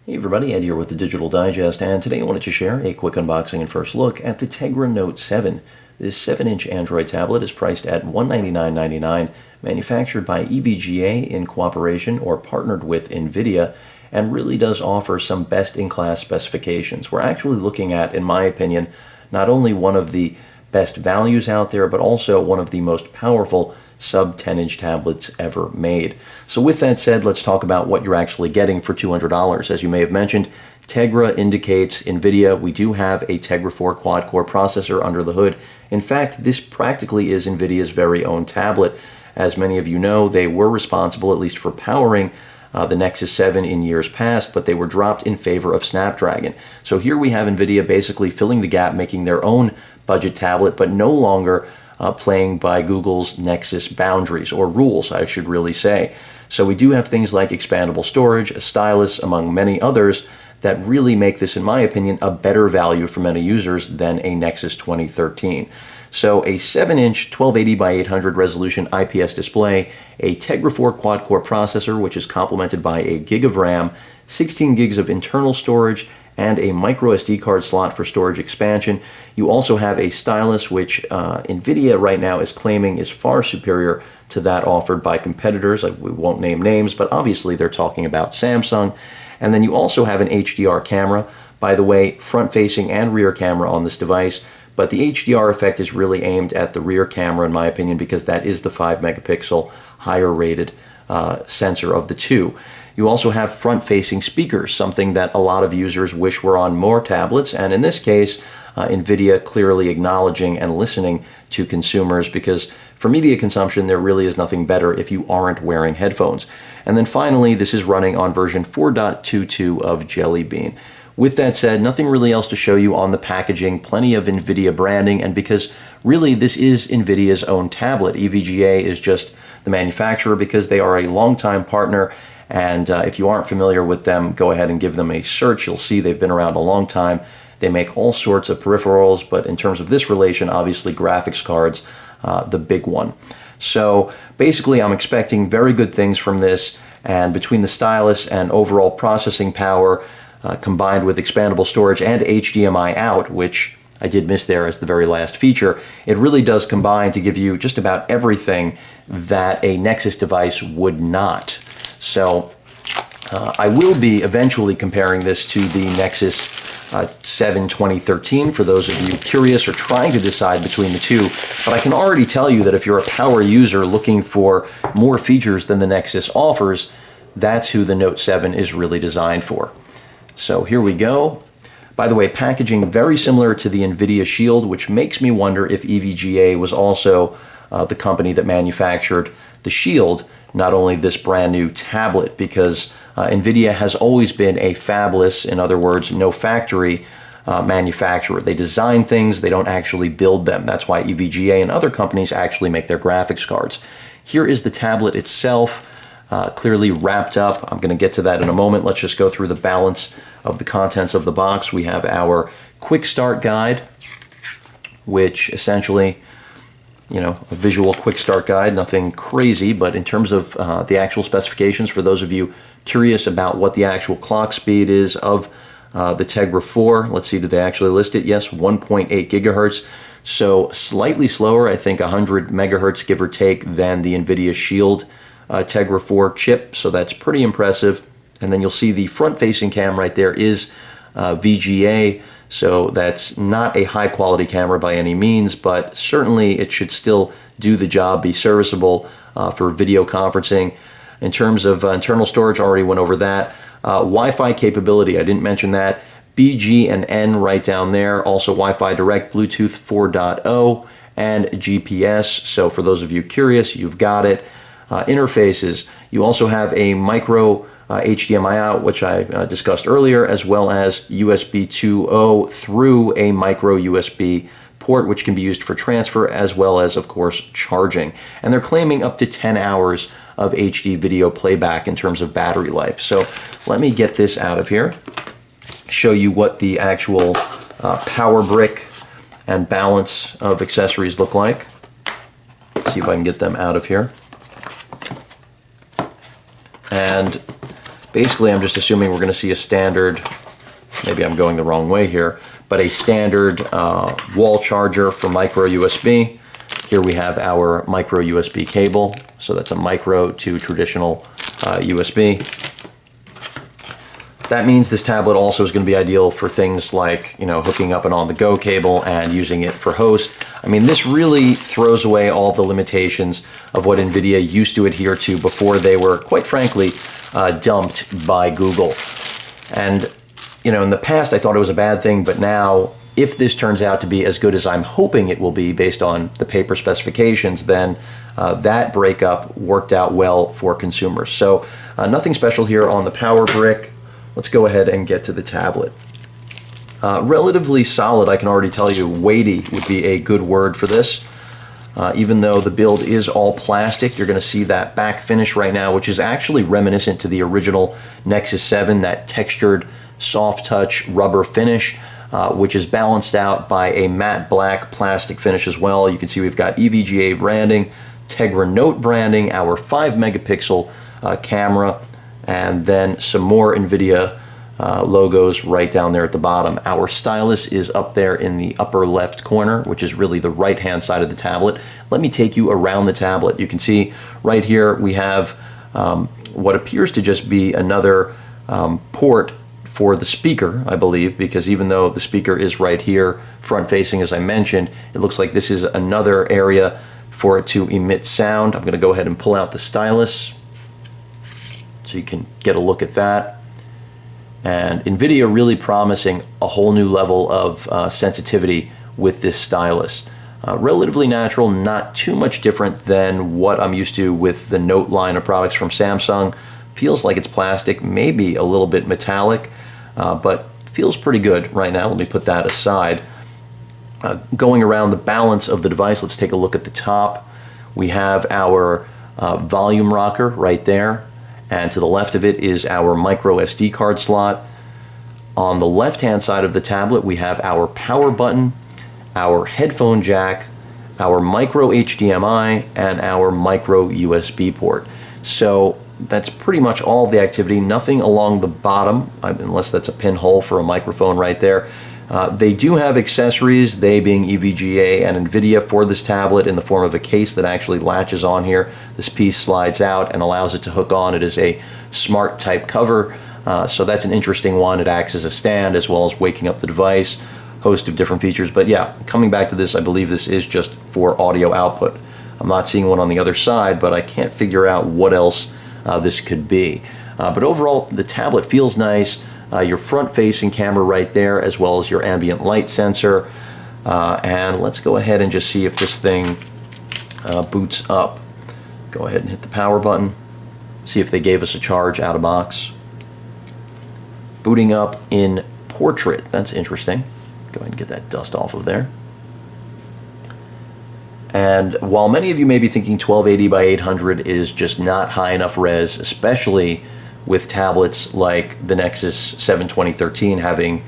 Hey everybody, Ed here with the Digital Digest, and today I wanted to share a quick unboxing and first look at the Tegra Note 7. This 7-inch Android tablet is priced at $199.99, manufactured by EVGA in cooperation or partnered with NVIDIA, and really does offer some best-in-class specifications. We're actually looking at, in my opinion, not only one of the best values out there, but also one of the most powerful sub-10-inch tablets ever made. So with that said, let's talk about what you're actually getting for $200. As you may have mentioned, Tegra indicates NVIDIA. We do have a Tegra 4 quad-core processor under the hood. In fact, this practically is NVIDIA's very own tablet. As many of you know, they were responsible, at least for powering the Nexus 7 in years past, but they were dropped in favor of Snapdragon. So here we have NVIDIA basically filling the gap, making their own budget tablet, but no longer playing by Google's Nexus boundaries, or rules, I should really say. So we do have things like expandable storage, a stylus, among many others, that really make this, in my opinion, a better value for many users than a Nexus 2013. So a 7-inch 1280 by 800 resolution IPS display, a Tegra 4 quad-core processor, which is complemented by a gig of RAM, 16 gigs of internal storage, and a micro SD card slot for storage expansion. You also have a stylus, which NVIDIA right now is claiming is far superior to that offered by competitors. We won't name names, but obviously they're talking about Samsung. And then you also have an HDR camera. By the way, front-facing and rear camera on this device, but the HDR effect is really aimed at the rear camera, in my opinion, because that is the 5-megapixel higher rated sensor of the two. You also have front-facing speakers, something that a lot of users wish were on more tablets, and in this case, NVIDIA clearly acknowledging and listening to consumers, because for media consumption, there really is nothing better if you aren't wearing headphones. And then finally, this is running on version 4.22 of Jelly Bean. With that said, nothing really else to show you on the packaging, plenty of NVIDIA branding, and because really this is NVIDIA's own tablet. EVGA is just the manufacturer because they are a longtime partner. And if you aren't familiar with them, go ahead and give them a search. You'll see they've been around a long time. They make all sorts of peripherals, but in terms of this relation, obviously graphics cards, the big one. So basically, I'm expecting very good things from this, and between the stylus and overall processing power, combined with expandable storage and HDMI out, which I did miss there as the very last feature, it really does combine to give you just about everything that a Nexus device would not. So I will be eventually comparing this to the Nexus 7 2013 for those of you curious or trying to decide between the two. But I can already tell you that if you're a power user looking for more features than the Nexus offers, that's who the Note 7 is really designed for. So here we go. By the way, packaging very similar to the NVIDIA Shield, which makes me wonder if EVGA was also the company that manufactured the Shield, not only this brand new tablet, because NVIDIA has always been a fabless, in other words, no factory manufacturer. They design things, they don't actually build them. That's why EVGA and other companies actually make their graphics cards. Here is the tablet itself, clearly wrapped up. I'm going to get to that in a moment. Let's just go through the balance of the contents of the box. We have our quick start guide, which essentially, you know, a visual quick start guide, nothing crazy, but in terms of the actual specifications, for those of you curious about what the actual clock speed is of the Tegra 4, let's see, did they actually list it? Yes, 1.8 gigahertz. So slightly slower, I think 100 megahertz, give or take, than the NVIDIA Shield Tegra 4 chip, so that's pretty impressive. And then you'll see the front-facing cam right there is VGA, so that's not a high-quality camera by any means, but certainly it should still do the job, be serviceable for video conferencing. In terms of internal storage, I already went over that. Wi-Fi capability, I didn't mention that. BG and N right down there. Also Wi-Fi Direct, Bluetooth 4.0, and GPS. So for those of you curious, you've got it. Interfaces, you also have a micro HDMI out, which I discussed earlier, as well as USB 2.0 through a micro USB port, which can be used for transfer as well as, of course, charging. And they're claiming up to 10 hours of HD video playback in terms of battery life. So let me get this out of here, show you what the actual power brick and balance of accessories look like. See if I can get them out of here. And Basically, I'm just assuming we're going to see a standard, maybe I'm going the wrong way here, but a standard wall charger for micro USB. Here we have our micro USB cable, so that's a micro to traditional USB. That means this tablet also is going to be ideal for things like, you know, hooking up an on-the-go cable and using it for host. I mean, this really throws away all the limitations of what NVIDIA used to adhere to before they were, quite frankly, dumped by Google. And, you know, in the past I thought it was a bad thing, but now, if this turns out to be as good as I'm hoping it will be based on the paper specifications, then that breakup worked out well for consumers. So nothing special here on the power brick. Let's go ahead and get to the tablet. Relatively solid, I can already tell you. Weighty would be a good word for this. Even though the build is all plastic, you're going to see that back finish right now, which is actually reminiscent to the original Nexus 7, that textured, soft touch rubber finish, which is balanced out by a matte black plastic finish as well. You can see we've got EVGA branding, Tegra Note branding, our 5 megapixel camera, and then some more NVIDIA logos right down there at the bottom. Our stylus is up there in the upper left corner, which is really the right-hand side of the tablet. Let me take you around the tablet. You can see right here we have what appears to just be another port for the speaker, I believe, because even though the speaker is right here, front-facing as I mentioned, it looks like this is another area for it to emit sound. I'm going to go ahead and pull out the stylus so you can get a look at that. And NVIDIA really promising a whole new level of sensitivity with this stylus. Relatively natural, not too much different than what I'm used to with the Note line of products from Samsung. Feels like it's plastic, maybe a little bit metallic, but feels pretty good right now. Let me put that aside. Going around the balance of the device, let's take a look at the top. We have our volume rocker right there, and to the left of it is our micro SD card slot. On the left-hand side of the tablet, we have our power button, our headphone jack, our micro HDMI, and our micro USB port. So that's pretty much all of the activity. Nothing along the bottom, unless that's a pinhole for a microphone right there. They do have accessories, they being EVGA and NVIDIA, for this tablet in the form of a case that actually latches on here. This piece slides out and allows it to hook on. It is a smart type cover, so that's an interesting one. It acts as a stand as well as waking up the device. Host of different features, but yeah, coming back to this, I believe this is just for audio output. I'm not seeing one on the other side, but I can't figure out what else this could be. But overall, the tablet feels nice. Your front-facing camera right there, as well as your ambient light sensor. And let's go ahead and just see if this thing boots up. Go ahead and hit the power button. See if they gave us a charge out of box. Booting up in portrait. That's interesting. Go ahead and get that dust off of there. And while many of you may be thinking 1280 by 800 is just not high enough res, especially with tablets like the Nexus 7 2013 having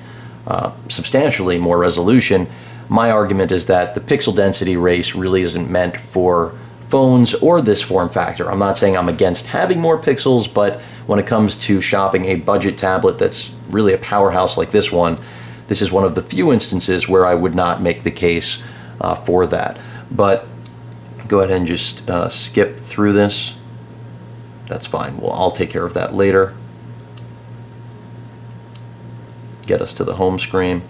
substantially more resolution, my argument is that the pixel density race really isn't meant for phones or this form factor. I'm not saying I'm against having more pixels, but when it comes to shopping a budget tablet that's really a powerhouse like this one, this is one of the few instances where I would not make the case for that. But go ahead and just skip through this. That's fine. Well, I'll take care of that later. Get us to the home screen.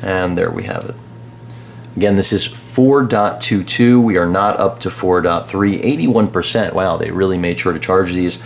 And there we have it. Again, this is 4.22. We are not up to 4.3. 81%. Wow, they really made sure to charge these.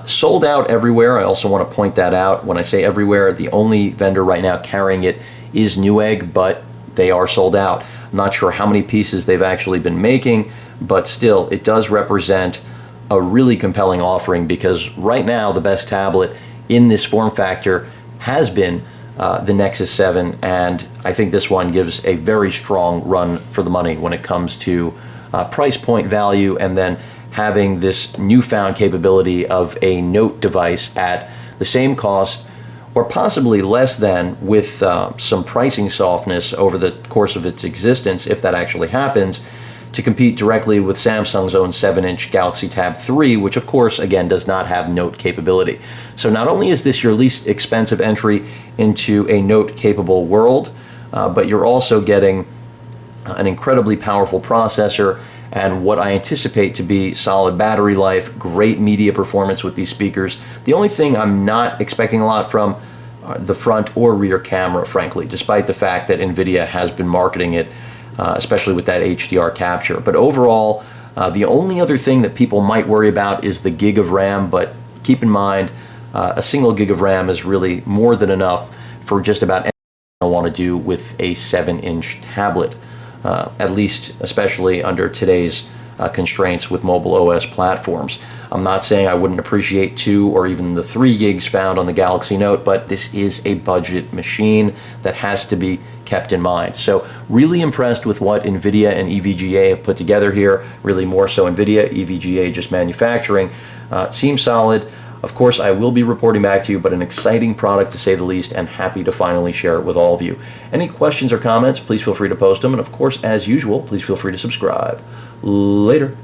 Sold out everywhere. I also want to point that out. When I say everywhere, the only vendor right now carrying it is Newegg, but they are sold out. I'm not sure how many pieces they've actually been making, but still, it does represent a really compelling offering, because right now the best tablet in this form factor has been the Nexus 7, and I think this one gives a very strong run for the money when it comes to price point value, and then having this newfound capability of a Note device at the same cost or possibly less than, with some pricing softness over the course of its existence, if that actually happens, to compete directly with Samsung's own 7-inch Galaxy Tab 3, which of course, again, does not have Note capability. So not only is this your least expensive entry into a Note-capable world, but you're also getting an incredibly powerful processor and what I anticipate to be solid battery life, great media performance with these speakers. The only thing I'm not expecting a lot from the front or rear camera, frankly, despite the fact that NVIDIA has been marketing it, especially with that HDR capture. But overall, the only other thing that people might worry about is the gig of RAM, but keep in mind, a single gig of RAM is really more than enough for just about anything I want to do with a 7-inch tablet. At least, especially under today's constraints with mobile OS platforms. I'm not saying I wouldn't appreciate 2 or even the 3 gigs found on the Galaxy Note, but this is a budget machine that has to be kept in mind. So really impressed with what NVIDIA and EVGA have put together here, really more so NVIDIA, EVGA just manufacturing. Seems solid. Of course, I will be reporting back to you, but an exciting product to say the least, and happy to finally share it with all of you. Any questions or comments, please feel free to post them, and of course, as usual, please feel free to subscribe. Later.